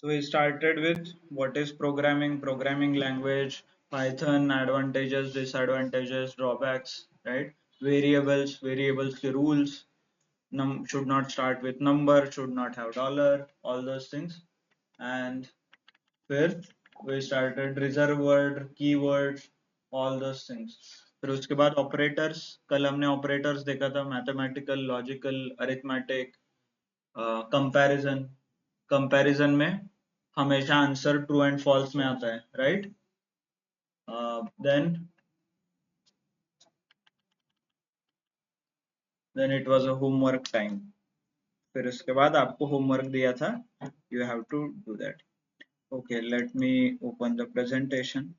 So we started with what is programming, programming language, Python, advantages, disadvantages, drawbacks, right? Variables, variables के rules, should not start with number, should not have dollar, all those things. And fifth, we started reserve word, keywords, all those things. फिर उसके बाद operators, कल हमने operators देखा था, mathematical, logical, arithmetic, comparison. Comparison में हमेशा आंसर ट्रू एंड फॉल्स में आता है, right? Then it was a homework time. फिर उसके बाद आपको होमवर्क दिया था, you have to do that. Okay, let me open the presentation.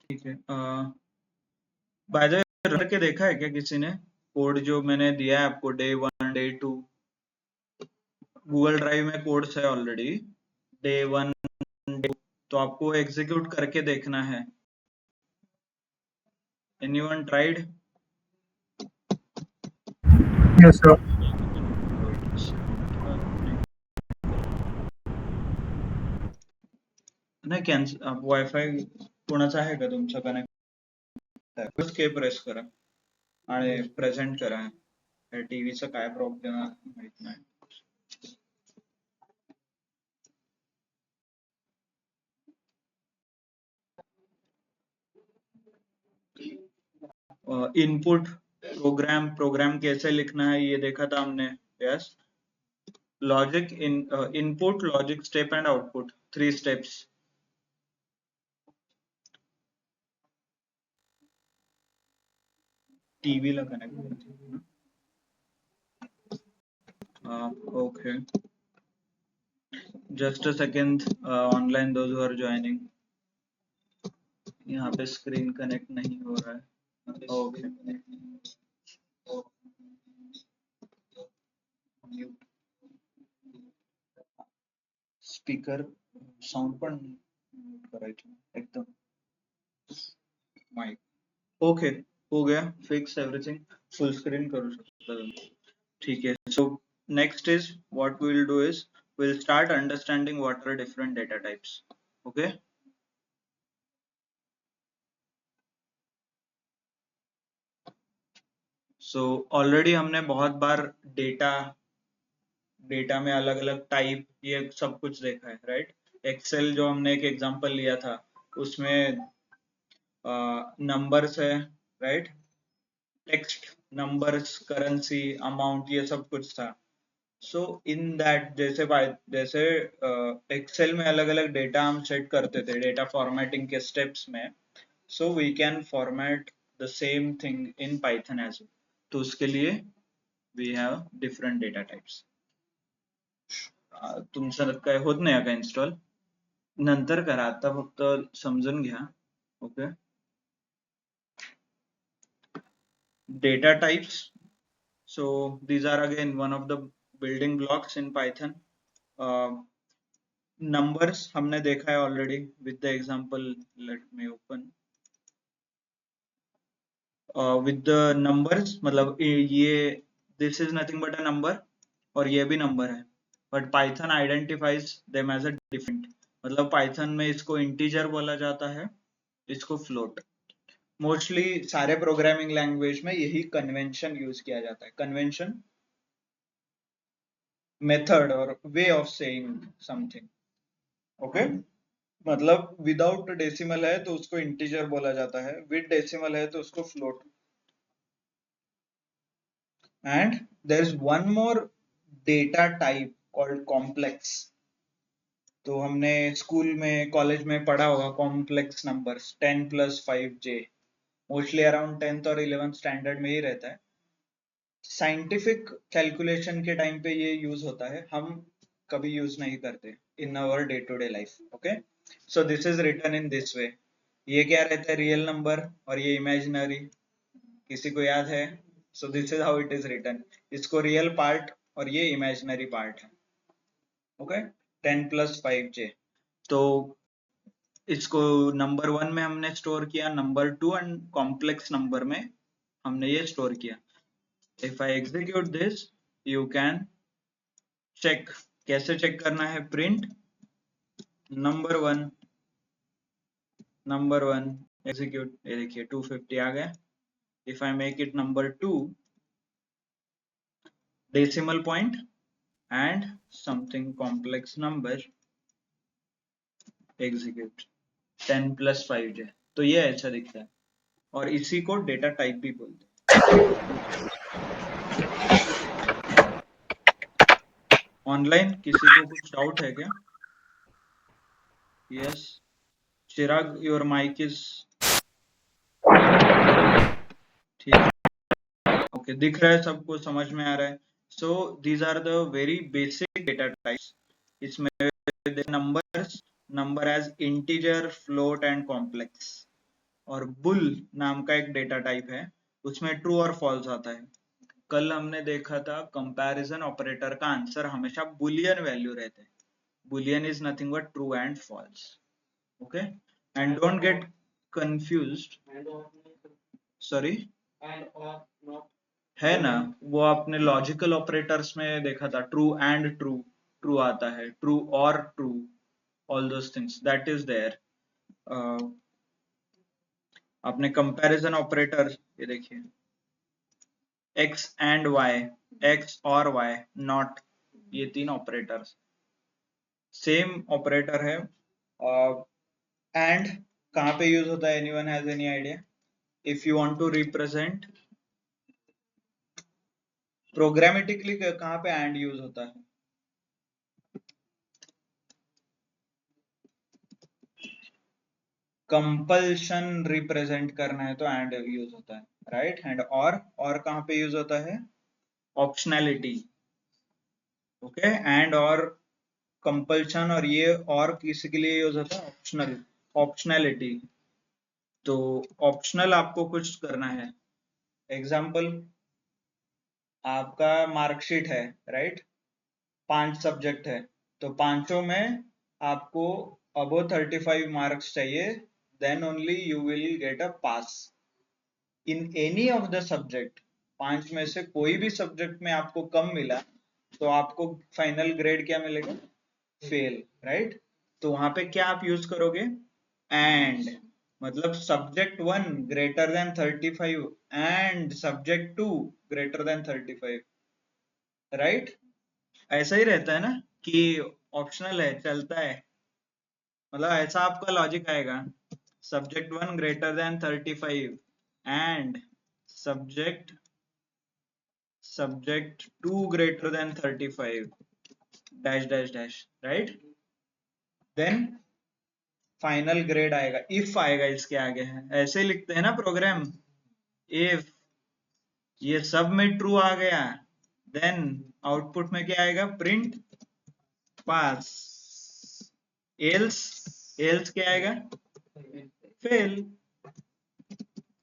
ठीक है. बाय द वे, रन के देखा है क्या किसी ने कोड जो मैंने दिया है आपको, डे 1 डे 2? गूगल ड्राइव में कोड्स है ऑलरेडी, डे 1 डे 2, तो आपको एग्जीक्यूट करके देखना है. Anyone tried? Yes, sir. नाही कॅन्सल. वायफाय कोणाचा आहे का तुमचा कनेक्ट? के प्रेस करा आणि प्रेझेंट करा. टीव्हीचा काय प्रॉब्लेम आहे माहित नाही. इनपुट प्रोग्राम कैसे लिखना है ये देखा था हमने. Yes. Logic input, logic step and output, 3 steps. TV ला connect. Okay, just a second. Online those who are joining, यहाँ पे स्क्रीन कनेक्ट नहीं हो रहा है. ओके, स्पीकर साउंड पण करायचं एकदम. माइक ओके, हो गया. Fix everything. फुल स्क्रीन करू शकता तुम्ही. ठीक है. So next is what we will do is we'll start understanding what are different data types. Okay. So already हमने बहुत बार डेटा में अलग अलग टाइप ये सब कुछ देखा है, राइट? एक्सेल जो हमने एक एग्जांपल लिया था उसमें नंबर्स है, right? Text, numbers, currency, amount, ये सब कुछ था. सो इन दैट जैसे एक्सेल में अलग अलग डेटा हम सेट करते थे डेटा फॉर्मेटिंग के स्टेप्स में. So we can format the same thing in Python as well. तो उसके लिए we have different data types. तुमचं काय होत नाही का इन्स्टॉल? नंतर करा, आता फक्त समजून घ्या. Okay. Data types. So these are again one of the building blocks in Python. Numbers हमने देखा है already with the example. Let me open. With the numbers मतलब ये this is nothing but a number और ये भी number है, but Python identifies them as a different. मतलब Python में इसको integer बोला जाता है, इसको float. मोस्टली सारे प्रोग्रामिंग लैंग्वेज में यही कन्वेंशन यूज किया जाता है. कन्वेंशन, मेथड और way of saying something. Okay. मतलब विदाउट डेसिमल है तो उसको इंटीजर बोला जाता है, विद डेसिमल है तो उसको float. And there is one more data type called complex. तो हमने स्कूल में कॉलेज में पढ़ा होगा complex numbers, 10 + 5j. Mostly around 10th और 11th स्टैंडर्ड में ही रहता है. साइंटिफिक कैलकुलेशन के टाइम पे ये यूज होता है, हम कभी यूज नहीं करते in our day to day life. Okay. So this is written in this way. ये क्या रहता है? रियल नंबर और ये इमेजिनरी. किसी को याद है? So this is how it is written. इसको रियल पार्ट और ये इमेजिनरी पार्ट है. Okay, 10 + 5j. तो इसको नंबर 1 में हमने स्टोर किया, नंबर 2 एंड कॉम्प्लेक्स नंबर में हमने ये स्टोर किया. If I execute this, you can check. कैसे चेक करना है? Print number 1 execute. ये देखिए 250 आ गया. If I make it number 2, decimal point and something complex number, execute 10 + 5j. तो ये ऐसा दिखता है और इसी को डेटा टाइप भी बोलते हैं. ऑनलाइन किसी को कुछ डाउट है क्या? Yes, Chirag, your mike is ठीक है. ओके, दिख रहा है सबको, समझ में आ रहा है. So these are the very basic data types. इसमें numbers, number as integer, float and complex. और बुल नाम का एक डेटा टाइप है, उसमें ट्रू और फॉल्स आता है. कल हमने देखा था कंपैरिजन ऑपरेटर का आंसर हमेशा बुलियन वैल्यू रहते हैं. Boolean is nothing but true and false. Okay, and don't get confused. Sorry, है ना, वो आपने लॉजिकल ऑपरेटर्स में देखा था, ट्रू एंड ट्रू. ट्रू आता है, ट्रू और true, all those things that is there. आपने कंपैरिजन ऑपरेटर, ये देखिए x एंड y, x और y, नॉट, ये 3 ऑपरेटर्स सेम ऑपरेटर है. एंड कहाँ पे यूज होता है? Anyone has any idea? If you want to represent programmatically, कहाँ पे एंड यूज होता है? कंपल्शन रिप्रेजेंट करना है तो एंड यूज होता है, राइट. एंड और कहाँ पे यूज होता है? ऑप्शनैलिटी. ओके, एंड और कंपल्शन, और ये और किसी के लिए यूज होता है? Optional, optionality. तो ऑप्शनल आपको कुछ करना है. एग्जाम्पल, आपका मार्कशीट है, राइट. 5 सब्जेक्ट है, तो पांचों में आपको अबो 35 मार्क्स चाहिए, then only you will get a pass in any of the subject. 5 में से कोई भी सब्जेक्ट में आपको कम मिला तो आपको फाइनल ग्रेड क्या मिलेगा? Fail, right. तो वहां पे क्या आप यूज करोगे? एंड. मतलब subject 1 greater than 35 and subject 2 greater than 35, right. ऐसा ही रहता है ना कि ऑप्शनल है, चलता है. मतलब ऐसा आपका लॉजिक आएगा, subject 1 greater than 35 and subject 2 greater than 35 dash dash dash, right. Then final grade आएगा, इफ आएगा इसके आगे. है ऐसे लिखते हैं ना प्रोग्राम. इफ ये सब में ट्रू आ गया, देन आउटपुट में क्या आएगा? प्रिंट पास. एल्स क्या आएगा? Fail,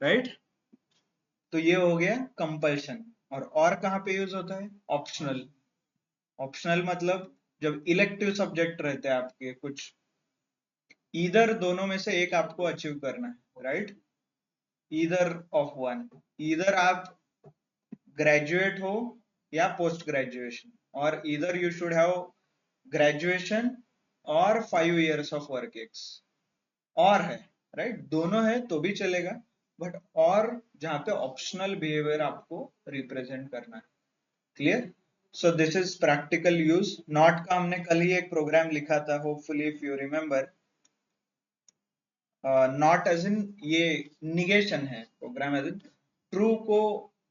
right. तो ये हो गया कंपल्शन. और कहाँ पे यूज होता है? ऑप्शनल. ऑप्शनल मतलब जब इलेक्टिव सब्जेक्ट रहते हैं आपके कुछ, इधर दोनों में से एक आपको अचीव करना है, राइट. Either of one. इधर आप ग्रेजुएट हो या पोस्ट ग्रेजुएशन, और इधर यू शुड हैव ग्रेजुएशन और 5 years ऑफ वर्क एक्स. और है, राइट. दोनों है तो भी चलेगा, बट और जहां पे ऑप्शनल बिहेवियर आपको रिप्रेजेंट करना है. Clear? So this is practical use. Not का हमने कल ही एक प्रोग्राम लिखा था, hopefully if you remember. Not as in ये निगेशन है, प्रोग्राम एज इन ट्रू को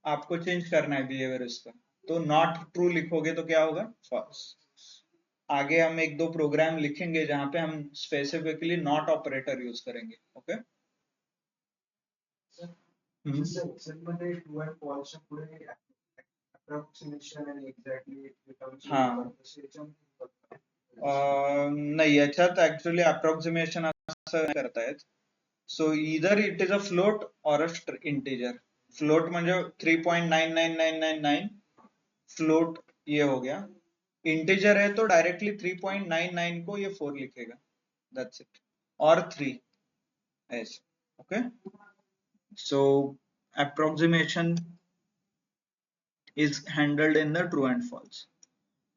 आपको चेंज करना है बिहेवियर इसका. तो नॉट ट्रू लिखोगे तो क्या होगा? फॉल्स. आगे हम एक दो प्रोग्राम लिखेंगे जहां पे हम स्पेसिफिकली नॉट ऑपरेटर यूज करेंगे. ओके. हाँ, नाही, याच्यात ऍक्च्युअली अप्रॉक्सिमेशन असं करतायत. सो इधर इट इज अ फ्लोट और अ इंटीजर. फ्लोट म्हणजे 3.99999 फ्लोट ये हो गया, इंटीजर है तो डायरेक्टली 3.99 को ये 4 लिखेगा, दैट्स इट, और 3 ऐसे, okay. So approximation is handled in the true and false.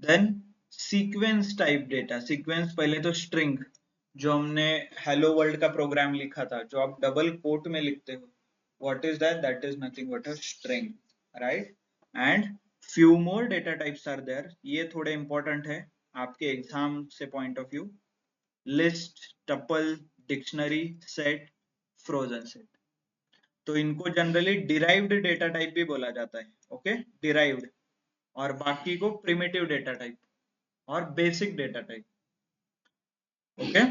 Then sequence type data, sequence पहले तो string, जो हमने hello world का प्रोग्राम लिखा था, जो आप डबल कोट में लिखते हो, what is that? That is nothing but a string, right? And few more data types are there. ये थोड़े important है आपके एग्जाम से point of view. List, tuple, dictionary, set, frozen set. तो इनको जनरली डिराइव्ड डेटा टाइप भी बोला जाता है, ओके, डिराइव्ड. और बाकी को प्रिमिटिव डेटा टाइप और बेसिक डेटा टाइप, ओके.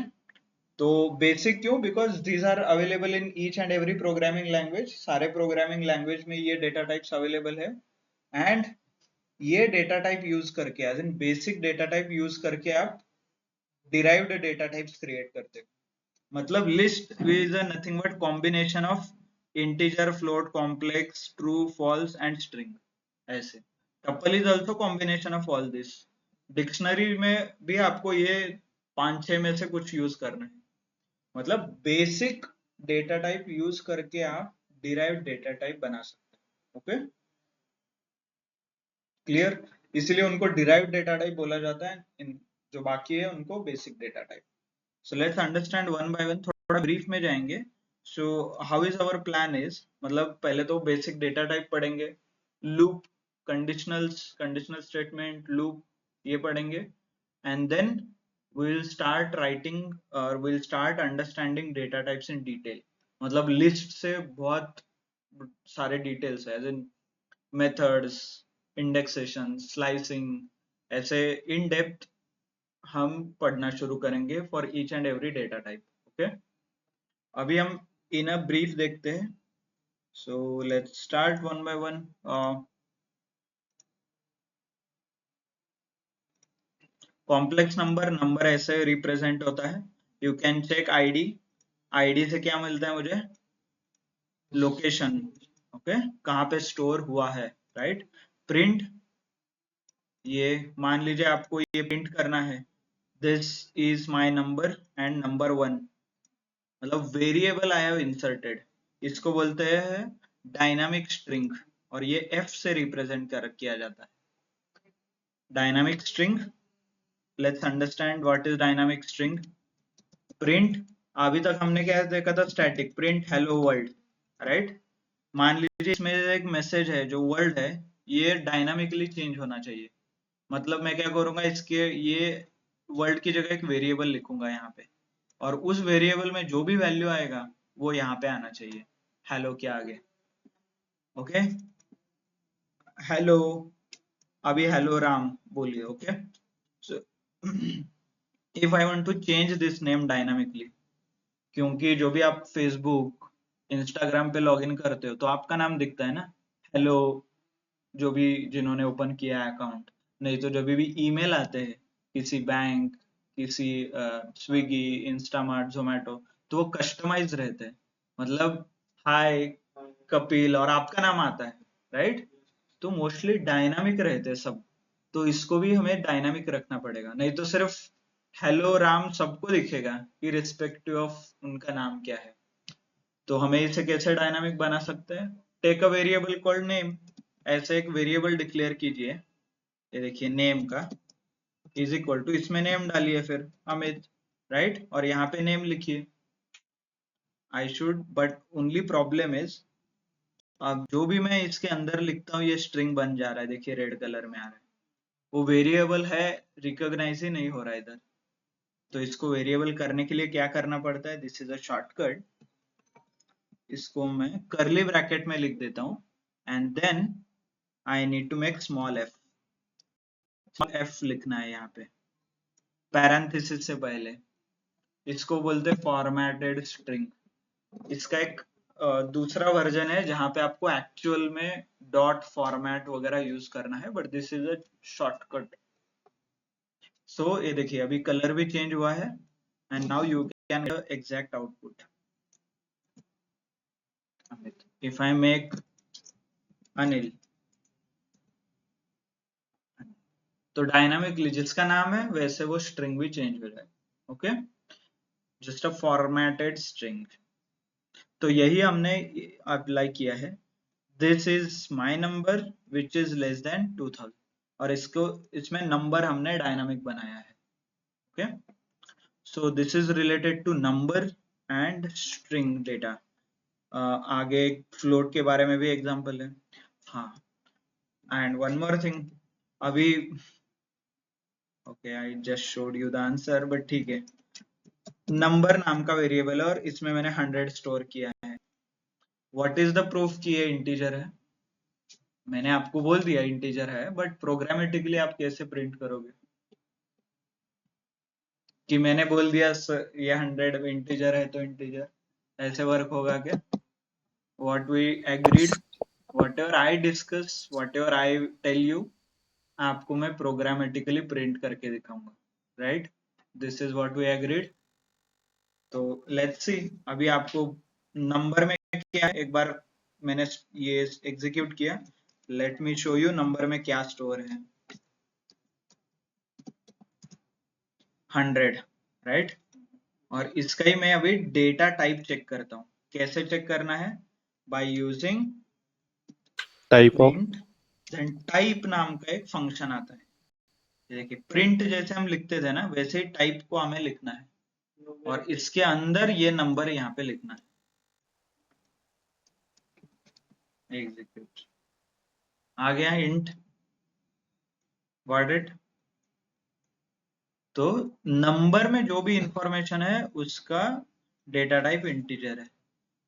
तो बेसिक क्यों? Because these are available in each and every programming language. सारे प्रोग्रामिंग लैंग्वेज में ये डेटा टाइप्स अवेलेबल है. एंड ये डेटा टाइप यूज करके, as in basic data type use करके आप डिराइव्ड डेटा टाइप्स क्रिएट करते हो. मतलब list is a nothing but combination of integer, float, complex, true, false and string. ऐसे tuple is also combination of all this. Dictionary में भी आपको ये 5-6 में से कुछ यूज करना है. मतलब बेसिक डेटा टाइप यूज करके आप डिराइव्ड डेटा टाइप बना सकते हैं, ओके, क्लियर. इसीलिए उनको डिराइव्ड डेटा टाइप बोला जाता है. जो बाकी है उनको basic data type. So let's understand one by one. थोड़ा ब्रीफ में जाएंगे. So how is our plan is, मतलब पहले तो बेसिक डेटा टाइप पढ़ेंगे, loop, conditionals, conditional statement, loop, ये पढ़ेंगे. And then we'll start writing or we'll start understanding data types in detail. मतलब लिस्ट से बहुत सारे डिटेल्स है, as in methods, indexation, slicing, ऐसे इन डेप्थ हम पढ़ना शुरू करेंगे for each and every data type, okay. अभी हम इन अ ब्रीफ देखते हैं. So let's start one by one. Complex number, number ऐसे रिप्रेजेंट होता है. You can check ID. ID से क्या मिलता है मुझे? लोकेशन, ओके, कहाँ पे स्टोर हुआ है, राइट. प्रिंट, ये मान लीजिए आपको ये प्रिंट करना है, this is my number and number 1, मतलब वेरिएबल आई हैव इंसर्टेड. इसको बोलते हैं डायनामिक स्ट्रिंग, और ये एफ से रिप्रेजेंट किया जाता है. Dynamic string, let's understand what is dynamic string. Print, अभी तक हमने क्या देखा था? Static print hello world, right. मान लीजिए इसमें एक मैसेज है, जो वर्ल्ड है, ये डायनामिकली चेंज होना चाहिए. मतलब मैं क्या करूंगा, इसके ये वर्ल्ड की जगह एक वेरिएबल लिखूंगा यहाँ पे, और उस वेरिएबल में जो भी वैल्यू आएगा वो यहाँ पे आना चाहिए हेलो के आगे, ओके. हेलो, अभी हेलो राम बोलिए, okay. So if I want to change this name dynamically, क्योंकि जो भी आप फेसबुक, इंस्टाग्राम पे लॉगिन करते हो तो आपका नाम दिखता है ना, हेलो, जो भी जिन्होंने ओपन किया है अकाउंट. नहीं तो जब भी ईमेल आते हैं किसी बैंक, किसी स्विगी, इंस्टामार्ट, जोमेटो, तो वो कस्टमाइज रहते हैं. मतलब हाय कपिल और आपका नाम आता है, राइट. तो मोस्टली डायनामिक रहते हैं सब. तो इसको भी हमें डायनामिक रखना पड़ेगा, नहीं तो सिर्फ हेलो राम सबको दिखेगा इररिस्पेक्टिव ऑफ उनका नाम क्या है. तो हमें इसे कैसे डायनामिक बना सकते हैं? Take a variable called name. ऐसे एक वेरिएबल डिक्लेयर कीजिए, ये देखिए नेम का इज इक्वल टू, इसमें नेम डालिए फिर अमित, राइट, और यहाँ पे नेम लिखिए. I should, but only problem is, अब जो भी मैं इसके अंदर लिखता हूँ ये स्ट्रिंग बन जा रहा है, देखिए रेड कलर में आ रहा है. वो वेरिएबल है, रिकॉग्नाइज ही नहीं हो रहा है इधर. तो इसको वेरिएबल करने के लिए क्या करना पड़ता है? This is a shortcut. इसको मैं कर्ली ब्रैकेट में लिख देता हूँ, and then I need to make small F. Small F लिखना है यहाँ पे पैरेंथेसिस से पहले. इसको बोलते हैं फॉर्मेटेड स्ट्रिंग. इसका एक दूसरा वर्जन है जहां पे आपको एक्चुअल में डॉट फॉर्मेट वगैरह यूज करना है, but this is a shortcut. So ये देखिए अभी कलर भी चेंज हुआ है, and now you can get exact output. If I make Anil. तो डायनामिकली जिसका नाम है वैसे वो स्ट्रिंग भी चेंज हो जाए। Okay, just a formatted string. तो यही हमने अप्लाई किया है। This is my number which is less than 2000, और इसको इसमें नंबर हमने डायनामिक बनाया है। Okay, so this is related to number and string data. आगे फ्लोट के बारे में भी एग्जांपल है। हाँ, एंड वन मोर थिंग, अभी okay I just showed you the answer, but ठीक है। नंबर नाम का वेरिएबल है और इसमें मैंने 100 स्टोर किया है। व्हाट इज द प्रूफ कि ये इंटीजर है? मैंने आपको बोल दिया इंटीजर है, बट प्रोग्रामेटिकली आप कैसे प्रिंट करोगे? कि मैंने बोल दिया ये 100 इंटीजर है तो इंटीजर, ऐसे वर्क होगा क्या? What we agreed, whatever I discuss, whatever I tell you, आपको मैं प्रोग्रामेटिकली प्रिंट करके दिखाऊंगा, right? This is what we agreed. तो लेट्स सी अभी आपको नंबर में क्या है, एक बार मैंने ये एग्जीक्यूट किया। Let me show you number में क्या स्टोर है। 100, राइट? और इसका ही मैं अभी डेटा टाइप चेक करता हूँ। कैसे चेक करना है? By using type of print then type नाम का एक फंक्शन आता है। देखिए, प्रिंट जैसे हम लिखते थे ना, वैसे ही टाइप को हमें लिखना है, और इसके अंदर ये नंबर यहाँ पे लिखना है। एग्जीक्यूट, आ गया इंट, गॉट इट? तो नंबर में जो भी इंफॉर्मेशन है उसका डेटा टाइप इंटीजर है।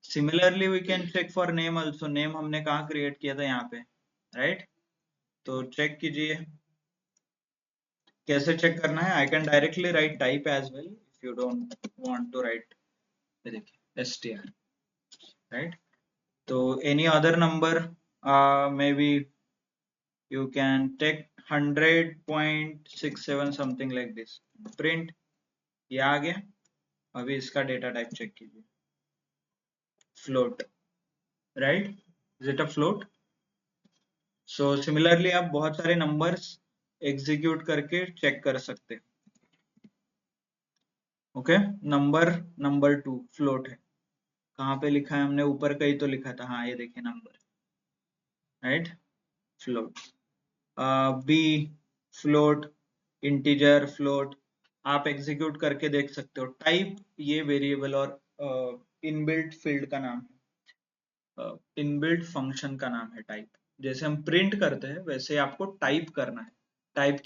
Similarly we can check for name also. Name हमने कहाँ क्रिएट किया था? यहाँ पे, राइट? तो चेक कीजिए कैसे चेक करना है। I can directly write type as well if you don't want to write, देखिए str, राइट? तो any other number, maybe you can take 100.67 something like this, print, ये आ गया। अभी इसका डेटा टाइप चेक कीजिए, float, right? Is it a float? So similarly आप बहुत सारे नंबर्स एग्जीक्यूट करके चेक कर सकते हैं। ओके, नंबर 2 फ्लोट है। कहाँ पे लिखा है हमने? ऊपर कहीं तो लिखा था। हाँ, ये देखिए number, right? Float. B float, integer float, आप एग्जीक्यूट करके देख सकते हो। टाइप ये वेरिएबल और इनबिल्ट फील्ड का नाम है, इनबिल्ट फंक्शन का नाम है टाइप। जैसे हम प्रिंट करते हैं वैसे आपको टाइप करना है। टाइप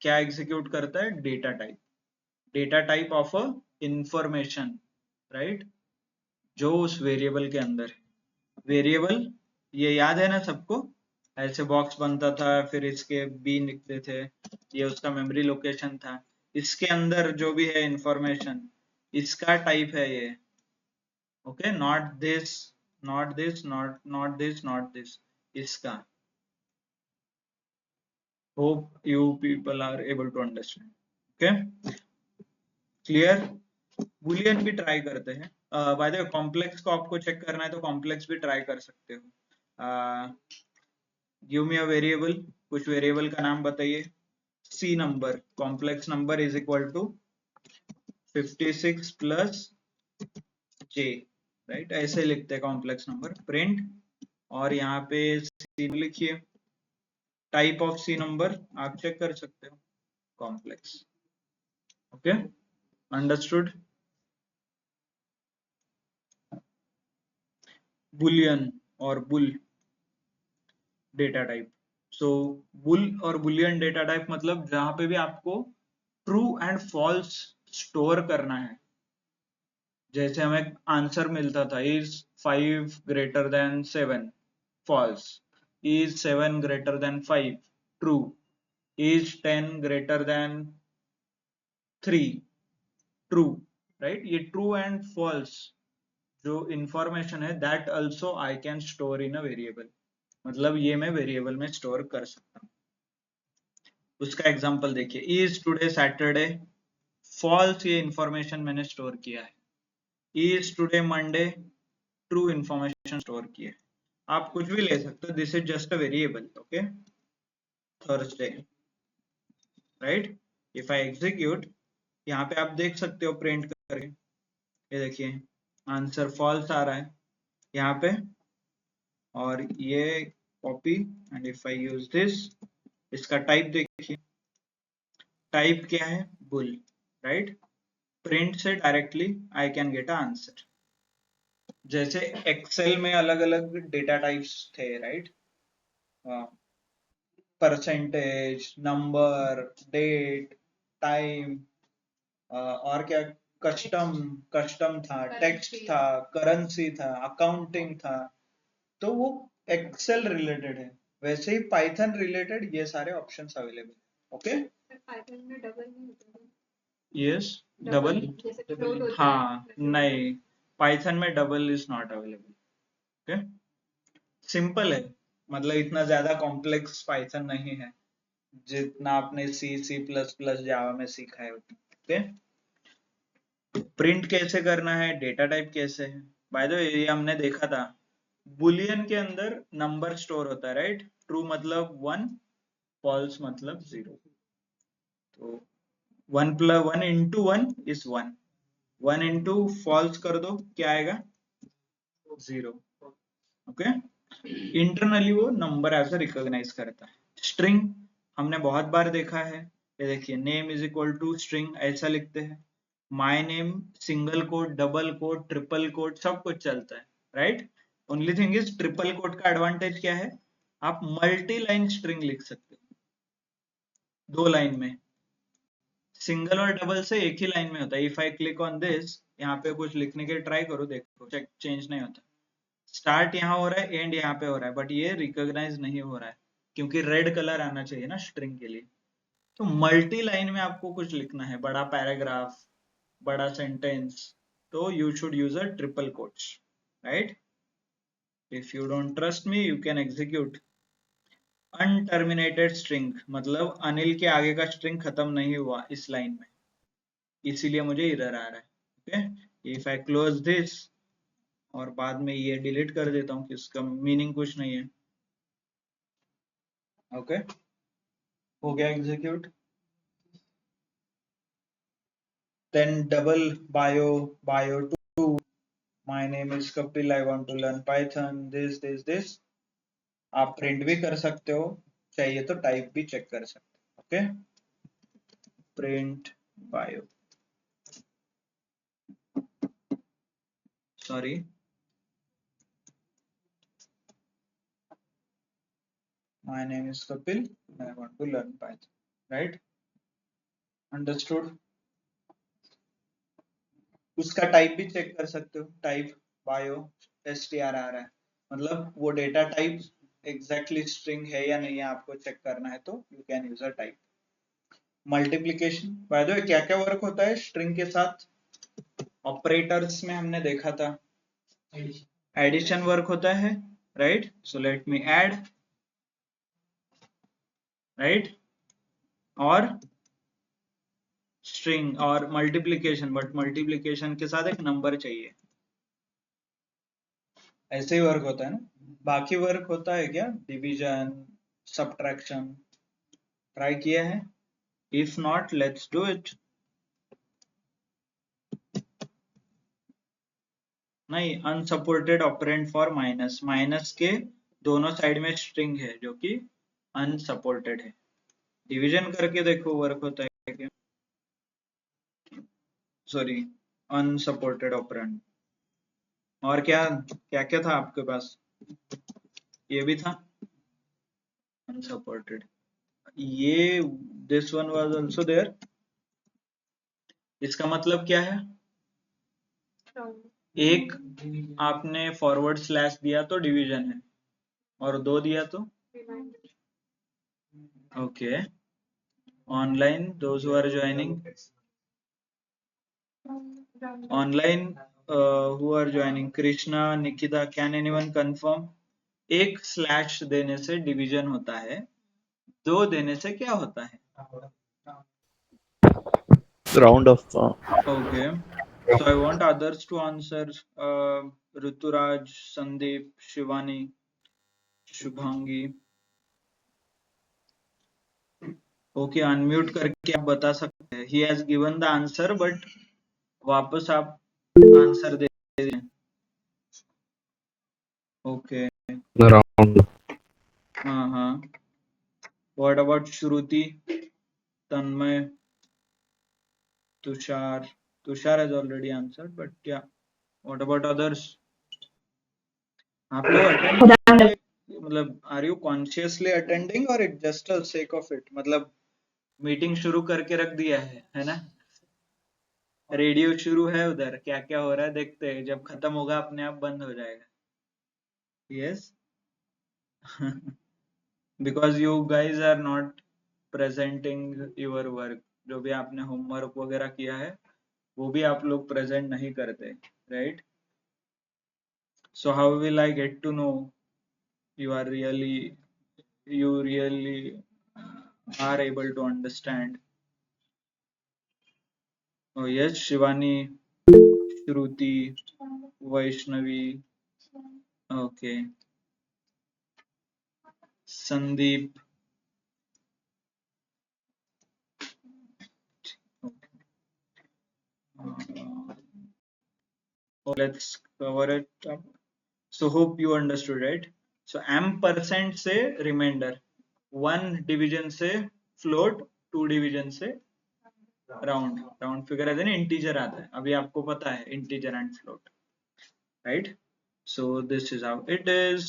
क्या एग्जीक्यूट करता है? Data type. Data type of a information, right? जो उस वेरिएबल के अंदर है। वेरिएबल ये याद है ना सबको? ऐसे बॉक्स बनता था, फिर इसके बी लिखते थे, ये उसका मेमोरी लोकेशन था। इसके अंदर जो भी है इंफॉर्मेशन, इसका टाइप है ये। Okay, not this, not this, not this, not this, इसका। Hope you people are able to understand. Okay, clear? Boolean भी ट्राई करते हैं। बाय द वे, कॉम्प्लेक्स को आपको चेक करना है तो कॉम्प्लेक्स भी ट्राई कर सकते हो। गिव मी अ वेरिएबल, कुछ वेरिएबल का नाम बताइए। C number, complex number is equal to 56 plus J, right? ऐसे लिखते हैं कॉम्प्लेक्स नंबर। प्रिंट, और यहाँ पे सी लिखिए। टाइप ऑफ सी नंबर आप चेक कर सकते हो, कॉम्प्लेक्स। Okay, understood? बुलियन और बुल डेटा टाइप। सो बुल और बुलियन डेटा टाइप मतलब जहां पे भी आपको ट्रू एंड फॉल्स स्टोर करना है। जैसे हमें आंसर मिलता था, is 5 greater than 7, false. Is 7 greater than 5, true. Is 10 greater than 3, true, right? ये ट्रू एंड फॉल्स जो इंफॉर्मेशन है, that also I can store in a variable. मतलब ये मैं वेरिएबल में स्टोर कर सकता हूँ। उसका एग्जांपल देखिए, इज टुडे सैटरडे, फॉल्स ये इंफॉर्मेशन मैंने स्टोर किया है। Is today Monday, true information store की है। आप कुछ भी ले सकते हो, this is just a variable, okay, Thursday, right. If I execute, यहाँ पे आप देख सकते हो प्रिंट करके, ये देखिए आंसर फॉल्स आ रहा है यहाँ पे, और ये copy, and if I use this, इसका टाइप देखिए, टाइप क्या है, बुल, राइट। प्रिंट से directly I can get a answer. जैसे एक्सेल में अलग अलग डेटा टाइप्स थे, right, percentage, number, date, time, और क्या, कस्टम, कस्टम था, टेक्स्ट था, करेंसी था, अकाउंटिंग था, तो वो एक्सेल रिलेटेड है। वैसे ही पाइथन रिलेटेड ये सारे ऑप्शंस अवेलेबल है, ओके। पाइथन में डबल नहीं होता है। यस, डबल, जैसे float होता है, हाँ वैसे नहीं, पाइथन में double is not available, okay. Simple है, मतलब इतना ज्यादा कॉम्प्लेक्स पाइथन नहीं है जितना आपने सी प्लस प्लस जावा में सीखा है, ओके। प्रिंट कैसे करना है, डेटा टाइप कैसे है, बाय द वे ये हमने देखा था, बुलियन के अंदर नंबर स्टोर होता है, राइट। ट्रू मतलब 1, फॉल्स मतलब 0, तो 1 इंटू 1 इज 1, 1 इंटू फॉल्स कर दो क्या आएगा, 0, ओके। इंटरनली वो नंबर ऐसा रिकॉग्नाइज करता है। स्ट्रिंग हमने बहुत बार देखा है, ये देखिए name is equal to string ऐसा लिखते हैं, my name single quote, double quote, triple quote, सब कुछ चलता है, right. Only thing is triple quote का एडवांटेज क्या है, आप मल्टी लाइन स्ट्रिंग लिख सकते हो, 2 लाइन में। सिंगल और डबल से एक ही लाइन में होता है। If I click on this, यहाँ पे कुछ लिखने के ट्राई करो, देखो चेक चेंज नहीं होता, स्टार्ट यहाँ हो रहा है, एंड यहाँ पे हो रहा है, बट ये रिकॉग्नाइज नहीं हो रहा है क्योंकि रेड कलर आना चाहिए ना स्ट्रिंग के लिए। तो मल्टी लाइन में आपको कुछ लिखना है, बड़ा पैराग्राफ, बड़ा सेंटेंस, तो you should use a triple quotes, right. If you don't trust me, you can execute unterminated string, मतलब अनिल के आगे का स्ट्रिंग खत्म नहीं हुआ इस लाइन में, इसीलिए मुझे एरर आ रहा है, okay. If I close this और बाद में ये डिलीट कर देता हूँ कि इसका मीनिंग कुछ नहीं है, ओके। हो गया execute. then double bio 2, my name is Kapil, I want to learn Python, this, आप प्रिंट भी कर सकते हो, चाहिए तो टाइप भी चेक कर सकते हो, okay. Print bio, sorry, my name is Kapil, I want to learn Python, right, understood। उसका टाइप भी चेक कर सकते हो, टाइप बायो str आ रहा है, मतलब वो डेटा टाइप एग्जैक्टली स्ट्रिंग है या नहीं है, आपको चेक करना है तो you can use a type. Multiplication, by the way क्या क्या वर्क होता है स्ट्रिंग के साथ, ऑपरेटर्स में हमने देखा था, एडिशन वर्क होता है, right, so let me add, right, और स्ट्रिंग और मल्टीप्लिकेशन, बट मल्टीप्लिकेशन के साथ एक नंबर चाहिए, ऐसे ही वर्क होता है ना। बाकी वर्क होता है क्या, डिवीजन, सब्ट्रैक्शन, ट्राई किया है, if not let's do it. नहीं, unsupported operand for minus, minus के दोनों साइड में स्ट्रिंग है जो कि अनसपोर्टेड है। डिवीजन करके देखो वर्क होता है क्या, सॉरी, अनसपोर्टेड ऑपरेंड। और क्या क्या क्या था आपके पास, ये भी था अनसपोर्टेड, ये this one was also there. इसका मतलब क्या है, एक आपने फॉरवर्ड स्लैश दिया तो डिवीजन है, और 2 दिया तो okay. Online, those who are joining online, who are joining, Krishna, Nikita, can anyone confirm, एक स्लैश देने से डिवीजन होता है, 2 देने से क्या होता है, round of okay, so I want others to answer, Rituraj, Sandeep, Shivani, Shubhangi. Okay, unmute करके आप बता सकते हैं। He has given the answer but वापस आप आंसर दे दीजिए। Okay, Round. हाँ। What about Shruti, Tanmay, Tushar? Tushar has already answered but क्या, व्हाट अबाउट अदर्स? आप लोग अटेंड करके, मतलब आर यू कॉन्शियसली अटेंडिंग और it just a sake of it? मतलब मीटिंग शुरू करके रख दिया है ना? रेडियो शुरू है उधर, क्या क्या हो रहा है देखते हैं, जब खत्म होगा अपने आप बंद हो जाएगा। Yes because you guys are not presenting your work. जो भी आपने होमवर्क वगैरह किया है वो भी आप लोग प्रेजेंट नहीं करते, right? So how will I get to know you are really you really are able to understand? Oh yes, Shivani, Shruti, Vaishnavi, okay, Sandeep, okay. Let's cover it up. So hope you understood, right? So ampersand से remainder, 1 division से float, 2 division से round figure as an integer आता है। अभी आपको पता है integer and float, right? So this is how it is.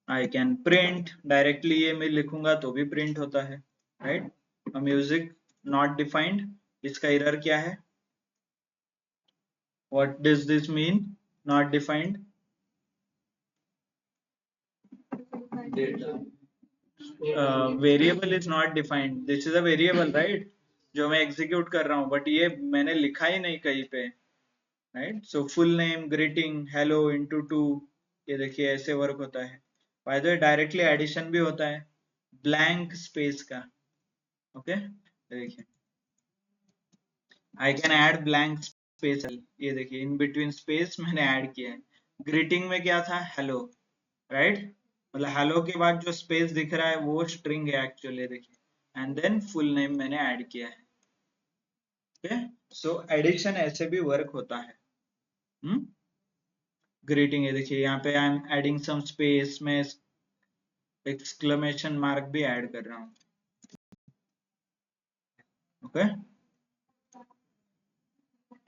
I can print directly, ये मैं लिखूंगा तो भी प्रिंट होता है, right? A music not defined, इसका एरर क्या है? What does this mean? Not defined. Variable is not defined. This is a variable, right? जो मैं execute कर रहा हूँ, but ये मैंने लिखा ही नहीं कहीं पे, right? So full name, greeting, hello into 2, ये देखिए ऐसे वर्क होता है। By the way, directly addition भी होता है blank space का, okay? देखिए I can add blank space, ये देखिए इन बिटवीन स्पेस मैंने ऐड किया है। ग्रीटिंग में क्या था? Hello, right? मतलब हेलो के बाद जो स्पेस दिख रहा है वो स्ट्रिंग है एक्चुअली, देखिए। एंड देन फुल नेम मैंने ऐड किया है, ओके? सो एडिशन ऐसे भी वर्क होता है। ग्रीटिंग, ये देखिए यहाँ पे I am adding some space, में एक्सक्लेमेशन मार्क भी ऐड कर रहा हूँ, okay?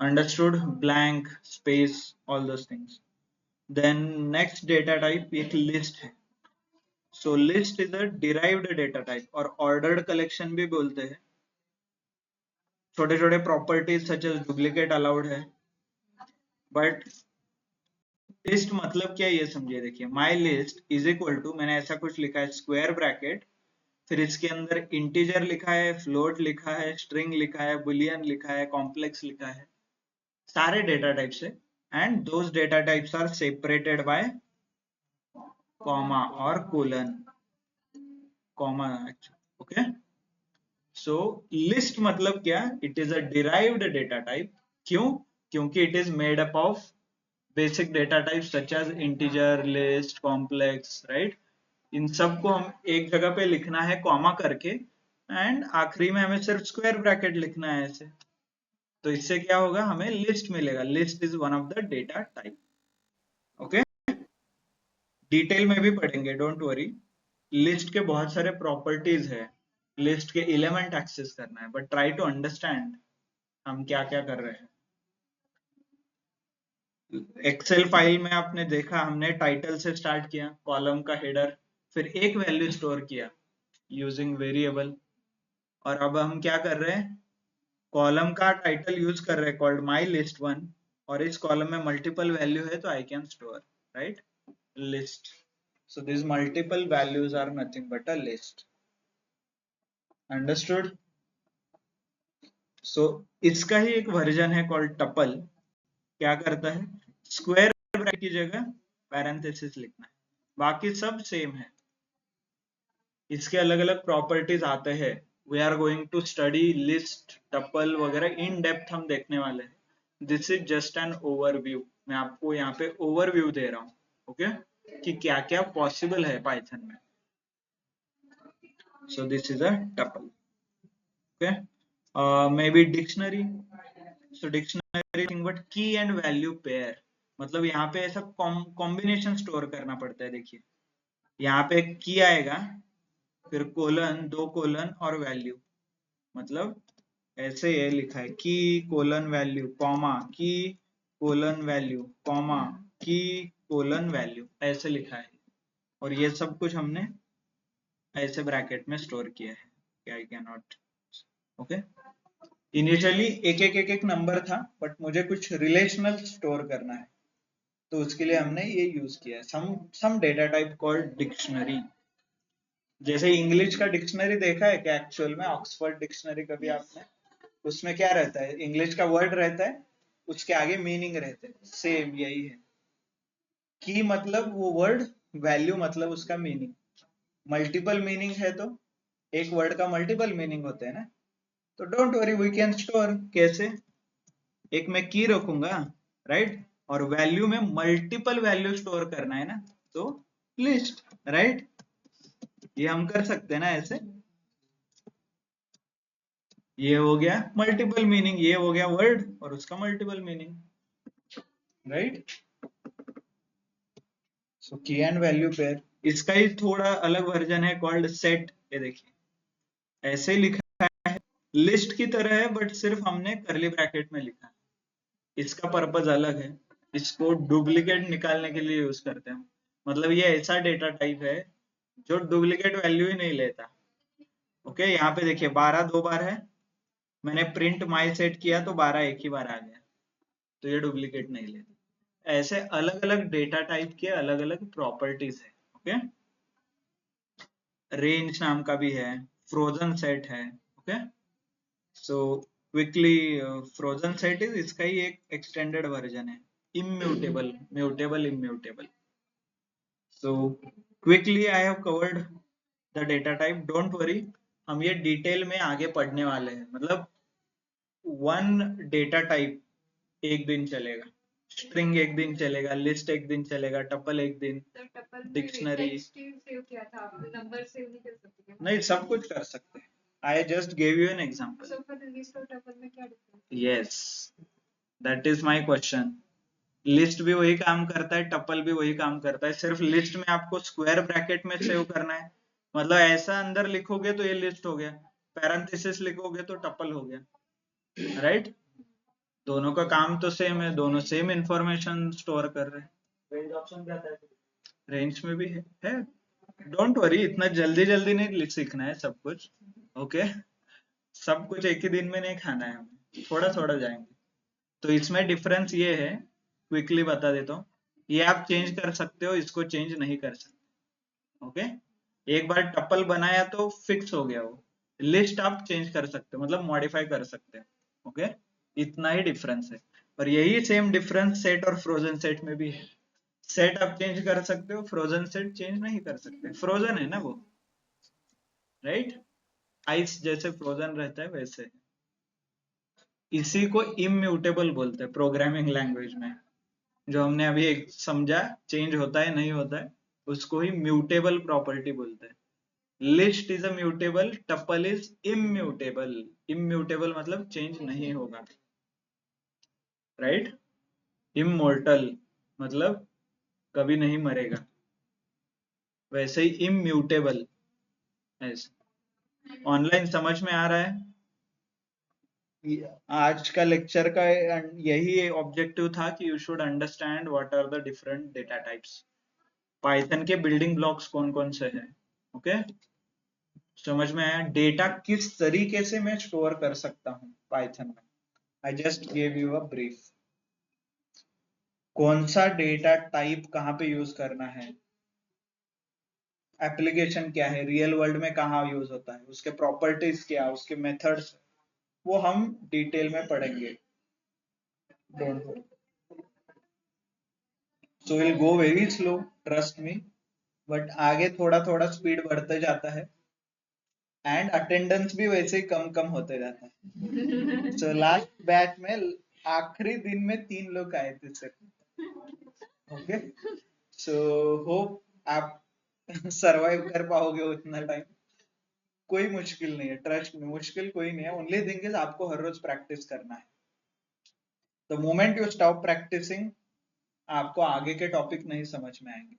Understood? Blank space, all those things. Then next data type एक list है। So list is a derived data type और ordered collection भी बोलते हैं। छोटे छोटे properties such as duplicate allowed है, but list मतलब क्या ये समझिए। देखिए my list is equal to, मैंने ऐसा कुछ लिखा है square bracket, फिर इसके अंदर integer लिखा है, float लिखा है, string लिखा है, boolean लिखा है, complex लिखा है, सारे data types है, and those data types are separated by comma or colon, comma actually, okay? So list मतलब क्या? It is a derived data type. क्यों? क्योंकि it is made up of basic data types such as integer, list, complex, right? इन सबको हम एक जगह पे लिखना है कॉमा करके, एंड आखिरी में हमें सिर्फ स्क्वायर ब्रैकेट लिखना है ऐसे। तो इससे क्या होगा? हमें लिस्ट मिलेगा। List is one of the data type, okay? Detail में भी पढ़ेंगे, डोंट वरी। लिस्ट के बहुत सारे प्रॉपर्टीज है, लिस्ट के एलिमेंट एक्सेस करना है, बट ट्राई टू अंडरस्टैंड हम क्या क्या कर रहे हैं। एक्सेल फाइल में आपने देखा, हमने टाइटल से स्टार्ट किया, कॉलम का हेडर, फिर एक वैल्यू स्टोर किया यूजिंग वेरिएबल, और अब हम क्या कर रहे हैं? कॉलम का टाइटल यूज कर रहे हैं कॉल्ड माई लिस्ट वन, और इस कॉलम में मल्टीपल वैल्यू है तो आई can store, right? List. So these multiple values are nothing but a list. Understood? So इसका ही एक वर्जन है called tuple. क्या करता है? स्क्वायर ब्रैकेट की जगह पैरेंथेसिस लिखना है, बाकी सब सेम है। इसके अलग अलग प्रॉपर्टीज आते हैं। We are going to study list, tuple वगैरह इन डेप्थ हम देखने वाले हैं। This is just an overview, मैं आपको यहाँ पे ओवरव्यू दे रहा हूँ, ओके? कि क्या क्या पॉसिबल है पाइथन में. So this is a tuple. Okay. Maybe dictionary. So dictionary thing but key and value pair. मतलब यहाँ पे ऐसा कॉम्बिनेशन स्टोर करना पड़ता है. देखिए यहाँ पे की आएगा, फिर कोलन, 2 कोलन और वैल्यू. मतलब ऐसे ये लिखा है की कोलन वैल्यू कॉमा की कोलन वैल्यू कॉमा की कोलन वैल्यू, ऐसे लिखा है. और ये सब कुछ हमने ऐसे ब्रैकेट में स्टोर किया है. I can not. Okay. Initially एक नंबर था बट मुझे कुछ रिलेशनल स्टोर करना है, तो उसके लिए हमने ये यूज किया है. Some data type called dictionary. जैसे इंग्लिश का डिक्शनरी देखा है क्या एक्चुअल में? ऑक्सफोर्ड डिक्शनरी कभी आपने? उसमें क्या रहता है? इंग्लिश का वर्ड रहता है, उसके आगे मीनिंग रहते हैं. सेम यही है. की मतलब वो वर्ड, वैल्यू मतलब उसका मीनिंग. मल्टीपल मीनिंग है तो एक वर्ड का मल्टीपल मीनिंग होते हैं ना. तो don't worry, we can store. कैसे? एक मैं की रखूंगा, राइट, और वैल्यू में मल्टीपल वैल्यू स्टोर करना है ना, तो लिस्ट, राइट. ये हम कर सकते हैं ना ऐसे. ये हो गया मल्टीपल मीनिंग, ये हो गया वर्ड और उसका मल्टीपल मीनिंग, राइट. सो की एंड वैल्यू पेयर. इसका ही थोड़ा अलग वर्जन है कॉल्ड सेट. ये देखिए ऐसे ही लिखा है, लिस्ट की तरह है बट सिर्फ हमने करली ब्रैकेट में लिखा है. इसका पर्पज अलग है. इसको डुप्लीकेट निकालने के लिए यूज करते हैं. मतलब ये ऐसा डेटा टाइप है जो डुप्लीकेट वैल्यू ही नहीं लेता. ओके. यहाँ पे देखिए 12 2 बार है, मैंने प्रिंट माई सेट किया तो 12 एक ही बार आ गया, तो ये डुप्लीकेट नहीं लेता. ऐसे अलग अलग डेटा टाइप के अलग अलग प्रॉपर्टीज है. ओके. रेंज नाम का भी है, फ्रोजन सेट है. Okay. So quickly, frozen set is इसका ही एक एक्सटेंडेड वर्जन है. Immutable, mutable, immutable. So quickly I have covered the data type. Don't worry, हम ये डिटेल में आगे पढ़ने वाले हैं. मतलब वन डेटा टाइप एक दिन चलेगा, स्ट्रिंग एक दिन चलेगा, लिस्ट एक दिन चलेगा, टपल एक दिन, तो टपल में डिक्शनरी. टेक्स्ट सेव किया था आपने, नंबर सेव नहीं कर सकते क्या? नहीं, सब कुछ कर सकते हैं. I just gave you an example. So for list और टपल में क्या difference? Yes, that is my question. List भी वही काम करता है, टपल भी वही काम करता है. सिर्फ लिस्ट में आपको स्क्वायर ब्रैकेट में सेव करना है. मतलब ऐसा अंदर लिखोगे तो ये लिस्ट हो गया, पैरेंथेसिस लिखोगे तो टपल हो गया, राइट. दोनों का काम तो सेम है, दोनों सेम इंफॉर्मेशन स्टोर कर रहे हैं. रेंज ऑप्शन क्या है? रेंज में भी है. डोंट वरी, इतना जल्दी जल्दी नहीं सीखना है सब कुछ. ओके. सब कुछ एक ही दिन में नहीं खाना है, हमें थोड़ा थोड़ा जाएंगे. तो इसमें डिफरेंस ये है, क्विकली बता देता हूँ. ये आप चेंज कर सकते हो, इसको चेंज नहीं कर सकते. ओके. एक बार टपल बनाया तो फिक्स हो गया वो. लिस्ट आप चेंज कर सकते हो, मतलब मॉडिफाई कर सकते हो. ओके. इतना ही डिफरेंस है. और यही सेम डिफरेंस सेट और फ्रोजन सेट में भी है. सेट आप चेंज कर सकते हो, फ्रोजन सेट चेंज नहीं कर सकते. फ्रोजन है ना वो, राइट. आइस जैसे फ्रोजन रहता है वैसे. इसी को इम्यूटेबल बोलते हैं प्रोग्रामिंग लैंग्वेज में. जो हमने अभी एक समझा, चेंज होता है नहीं होता है, उसको ही म्यूटेबल प्रॉपर्टी बोलते हैं. List is a mutable, tuple is immutable. Immutable मतलब चेंज नहीं होगा, राइट. इमोर्टल मतलब कभी नहीं मरेगा, वैसे ही इम्यूटेबल. ऐसे ऑनलाइन समझ में आ रहा है? आज का लेक्चर का यही ऑब्जेक्टिव था कि you should understand what are the different data types. Python के बिल्डिंग ब्लॉक्स कौन कौन से हैं. ओके. समझ में आया? डेटा किस तरीके से मैं स्टोर कर सकता हूँ पाइथन में. I just give you a brief. कौन सा डेटा टाइप कहाँ पे यूज करना है, एप्लीकेशन क्या है, रियल वर्ल्ड में कहाँ यूज होता है, उसके प्रॉपर्टीज क्या, उसके मेथड्स, वो हम डिटेल में पढ़ेंगे. Don't worry. So will go very slow, trust me. But आगे थोड़ा थोड़ा स्पीड बढ़ते जाता है एंड अटेंडेंस भी वैसे ही कम कम होते जाता है. सो लास्ट बैच में आखिरी दिन में 3 लोग आए थे सिर्फ. ओके. सो होप आप सरवाइव कर पाओगे उतना टाइम। कोई मुश्किल नहीं है, ट्रस्ट में मुश्किल कोई नहीं है। ओनली थिंग इज आपको हर रोज प्रैक्टिस करना है। The moment you stop practising, आपको आगे के टॉपिक नहीं समझ में आएंगे।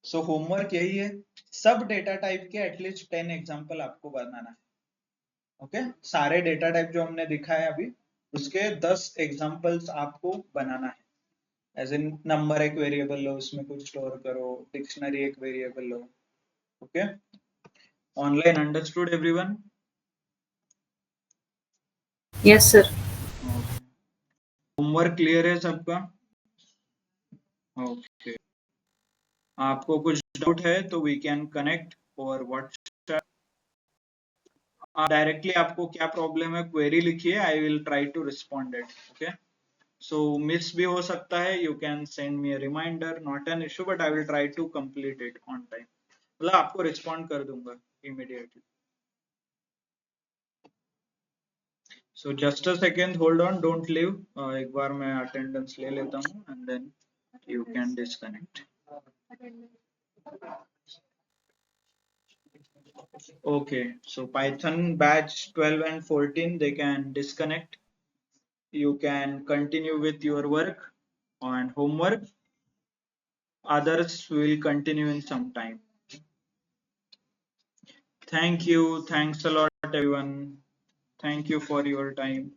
सो होमवर्क यही है, सब डेटा टाइप के एटलीस्ट 10 एग्जांपल आपको बनाना है। ओके सारे डेटा टाइप जो हमने दिखाए अभी, उसके 10 एग्जांपल्स आपको बनाना है। एज इन नंबर एक वेरिएबल लो, उसमें कुछ स्टोर करो, डिक्शनरी एक वेरिएबल लो। Okay online understood everyone? Yes, sir. Homework clear है सबका? ओके आपको कुछ डाउट है तो we can connect or WhatsApp. Directly आपको क्या प्रॉब्लम है क्वेरी लिखिए, I will try to respond it. Okay so miss भी हो सकता है, you can send me a reminder, not an issue, but I will try to complete it on time. मतलब आपको रिस्पॉन्ड कर दूंगा immediately. So just a second, hold on, don't leave. एक बार मैं अटेंडेंस ले लेता हूँ and then you can disconnect. Okay, so Python batch 12 and 14 they can disconnect. You can continue with your work and homework. Others will continue in some time. Thank you, thanks a lot everyone. Thank you for your time.